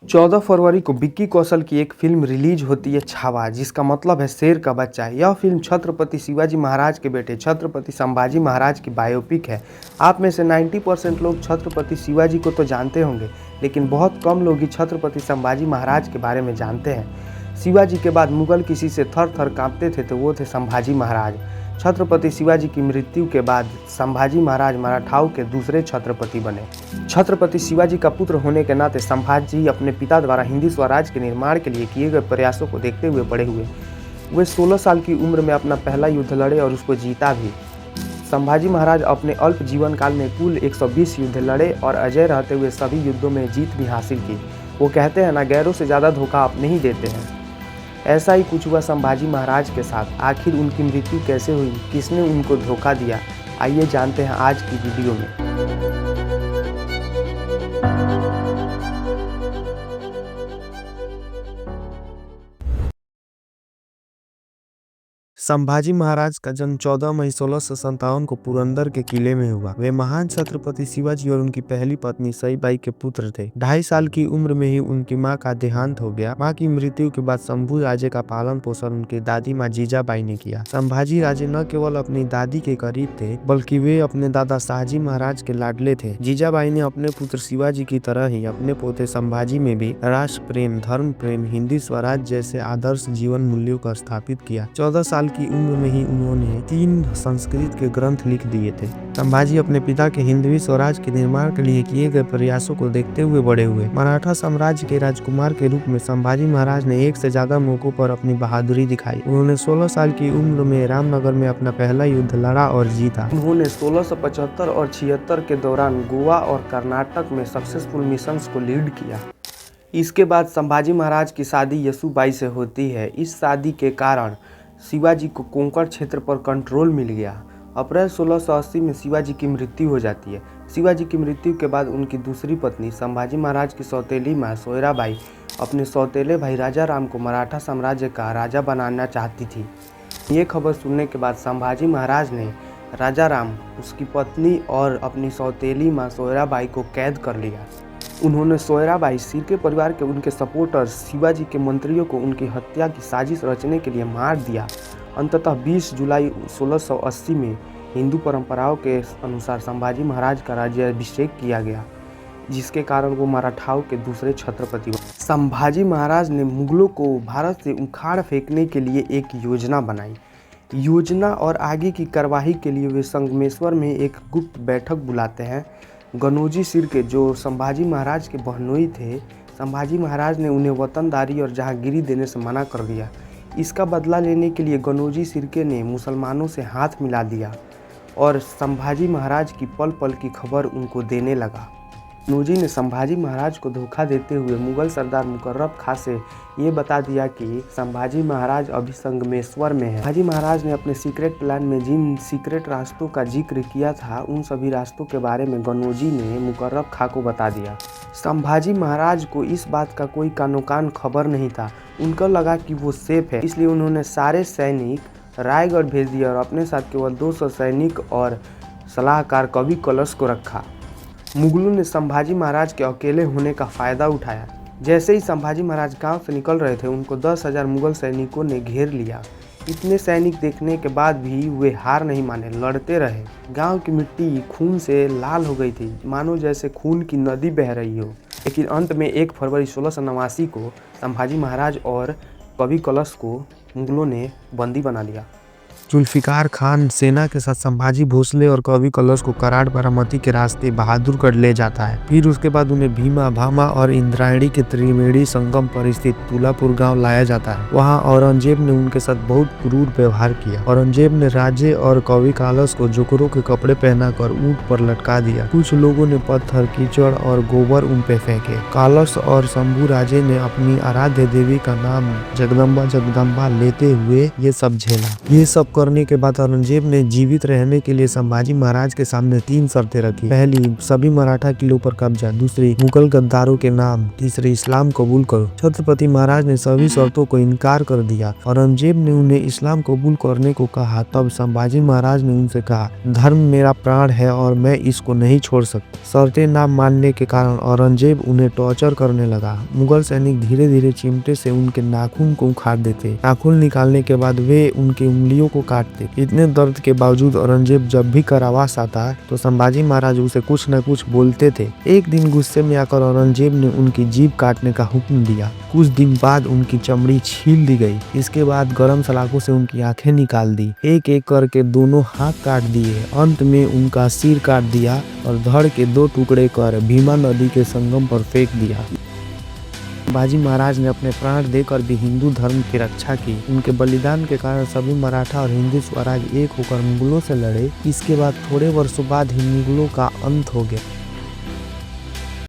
14 फरवरी को विक्की कौशल की एक फिल्म रिलीज होती है छावा, जिसका मतलब है शेर का बच्चा। यह फिल्म छत्रपति शिवाजी महाराज के बेटे छत्रपति संभाजी महाराज की बायोपिक है। आप में से 90% लोग छत्रपति शिवाजी को तो जानते होंगे, लेकिन बहुत कम लोग ही छत्रपति संभाजी महाराज के बारे में जानते हैं। शिवाजी के बाद मुगल किसी से थर थर कांपते थे तो वो थे संभाजी महाराज। छत्रपति शिवाजी की मृत्यु के बाद संभाजी महाराज मराठाओं के दूसरे छत्रपति बने। छत्रपति शिवाजी का पुत्र होने के नाते संभाजी अपने पिता द्वारा हिंदी स्वराज के निर्माण के लिए किए गए प्रयासों को देखते हुए बड़े हुए। वे 16 साल की उम्र में अपना पहला युद्ध लड़े और उसको जीता भी। संभाजी महाराज अपने अल्प जीवन काल में कुल 120 युद्ध लड़े और अजय रहते हुए सभी युद्धों में जीत भी हासिल की। वो कहते हैं ना, गैरों से ज़्यादा धोखा आप नहीं देते हैं। ऐसा ही कुछ हुआ संभाजी महाराज के साथ। आखिर उनकी मृत्यु कैसे हुई, किसने उनको धोखा दिया, आइए जानते हैं आज की वीडियो में। संभाजी महाराज का जन्म 14 मई 1657 को पुरंदर के किले में हुआ। वे महान छत्रपति शिवाजी और उनकी पहली पत्नी सईबाई के पुत्र थे। 2.5 साल की उम्र में ही उनकी मां का देहांत हो गया। मां की मृत्यु के बाद शंभू राजे का पालन पोषण उनकी दादी मां जीजाबाई ने किया। संभाजी राजे न केवल अपनी दादी के करीब थे, बल्कि वे अपने दादा शाहजी महाराज के लाडले थे। जीजाबाई ने अपने पुत्र शिवाजी की तरह ही अपने पोते संभाजी में भी राष्ट्र प्रेम, धर्म प्रेम, हिंदी स्वराज जैसे आदर्श जीवन मूल्यों को स्थापित किया। 14 साल की उम्र में ही उन्होंने 3 संस्कृत के ग्रंथ लिख दिए थे। संभाजी अपने पिता के हिंदवी स्वराज के निर्माण के लिए किए गए प्रयासों को देखते हुए बड़े हुए। मराठा साम्राज्य के राजकुमार के रूप में संभाजी महाराज ने एक से ज्यादा मौकों पर अपनी बहादुरी दिखाई। उन्होंने 16 साल की उम्र में रामनगर में अपना पहला युद्ध लड़ा और जीता। उन्होंने 1675 और 76 के दौरान गोवा और कर्नाटक में सक्सेसफुल मिशंस को लीड किया। इसके बाद संभाजी महाराज की शादी यशुबाई से होती है। इस शादी के कारण शिवाजी को कोंकण क्षेत्र पर कंट्रोल मिल गया। अप्रैल 1680 में शिवाजी की मृत्यु हो जाती है। शिवाजी की मृत्यु के बाद उनकी दूसरी पत्नी संभाजी महाराज की सौतेली मां सोयराबाई अपने सौतेले भाई राजा राम को मराठा साम्राज्य का राजा बनाना चाहती थी। ये खबर सुनने के बाद संभाजी महाराज ने राजा राम, उसकी पत्नी और अपनी सौतेली मां सोयराबाई को कैद कर लिया। उन्होंने सोयराबाई, शिर्के परिवार के उनके सपोर्टर्स, शिवाजी के मंत्रियों को उनकी हत्या की साजिश रचने के लिए मार दिया। अंततः 20 जुलाई 1680 में हिंदू परंपराओं के अनुसार संभाजी महाराज का राज्याभिषेक किया गया, जिसके कारण वो मराठाओं के दूसरे छत्रपति बने। संभाजी महाराज ने मुगलों को भारत से उखाड़ फेंकने के लिए एक योजना बनाई। योजना और आगे की कार्यवाही के लिए वे संगमेश्वर में एक गुप्त बैठक बुलाते हैं। गनोजी शिर्के, जो संभाजी महाराज के बहनोई थे, संभाजी महाराज ने उन्हें वतनदारी और जहांगीरी देने से मना कर दिया। इसका बदला लेने के लिए गनोजी शिर्के ने मुसलमानों से हाथ मिला दिया और संभाजी महाराज की पल पल की खबर उनको देने लगा। गनोजी ने संभाजी महाराज को धोखा देते हुए मुगल सरदार मुकर्रब खां से ये बता दिया कि संभाजी महाराज अभी संगमेश्वर में है। संभाजी महाराज ने अपने सीक्रेट प्लान में जिन सीक्रेट रास्तों का जिक्र किया था, उन सभी रास्तों के बारे में गनोजी ने मुकर्रब खां को बता दिया। संभाजी महाराज को इस बात का कोई कानो कान खबर नहीं था। उनको लगा कि वो सेफ है, इसलिए उन्होंने सारे सैनिक रायगढ़ भेज दिए और अपने साथ केवल 200 सैनिक और सलाहकार कवि कलश को रखा। मुगलों ने संभाजी महाराज के अकेले होने का फायदा उठाया। जैसे ही संभाजी महाराज गांव से निकल रहे थे, उनको 10,000 मुगल सैनिकों ने घेर लिया। इतने सैनिक देखने के बाद भी वे हार नहीं माने, लड़ते रहे। गांव की मिट्टी खून से लाल हो गई थी, मानो जैसे खून की नदी बह रही हो। लेकिन अंत में 1 फरवरी 1689 को संभाजी महाराज और कवि कलश को मुगलों ने बंदी बना लिया। जुल्फिकार खान सेना के साथ संभाजी भोसले और कवि कलश को कराड़ बारामती के रास्ते बहादुरगढ़ ले जाता है। फिर उसके बाद उन्हें भीमा, भामा और इंद्रायणी के त्रिवेणी संगम पर स्थित तुलापुर गांव लाया जाता है। वहां औरंगजेब ने उनके साथ बहुत क्रूर व्यवहार किया। औरंगजेब ने राजे और कवि कलश को जोकरों के कपड़े पहनाकर ऊंट पर लटका दिया। कुछ लोगों ने पत्थर, कीचड़ और गोबर उन पे फेंके। कलश और शंभू राजे ने अपनी आराध्य देवी का नाम जगदम्बा जगदम्बा लेते हुए ये सब झेला। ये सब करने के बाद औरंगजेब ने जीवित रहने के लिए संभाजी महाराज के सामने 3 शर्तें रखी। पहली, सभी मराठा किलों पर कब्जा। दूसरी, मुगल गद्दारों के नाम। तीसरी, इस्लाम कबूल करो। छत्रपति महाराज ने सभी शर्तों को इनकार कर दिया। औरंगजेब ने उन्हें इस्लाम कबूल करने को कहा। तब संभाजी महाराज ने उनसे कहा, धर्म मेरा प्राण है और मैं इसको नहीं छोड़ सकता। शर्तें ना मानने के कारण औरंगजेब उन्हें टॉर्चर करने लगा। मुगल सैनिक धीरे धीरे चिमटे से उनके नाखून को उखाड़ देते। नाखून निकालने के बाद वे उनकी उंगलियों को काटते। इतने दर्द के बावजूद औरंगजेब जब भी करावास आता तो संभाजी महाराज उसे कुछ न कुछ बोलते थे। एक दिन गुस्से में आकर औरंगजेब ने उनकी जीभ काटने का हुक्म दिया। कुछ दिन बाद उनकी चमड़ी छील दी गई। इसके बाद गरम सलाखों से उनकी आंखें निकाल दी। एक एक करके दोनों हाथ काट दिए। अंत में उनका सिर काट दिया और धड़ के 2 टुकड़े कर भीमा नदी के संगम पर फेंक दिया। संभाजी महाराज ने अपने प्राण देकर भी हिंदू धर्म की रक्षा की। उनके बलिदान के कारण सभी मराठा और हिंदू स्वराज एक होकर मुगलों से लड़े। इसके बाद थोड़े वर्षों बाद ही मुगलों का अंत हो गया।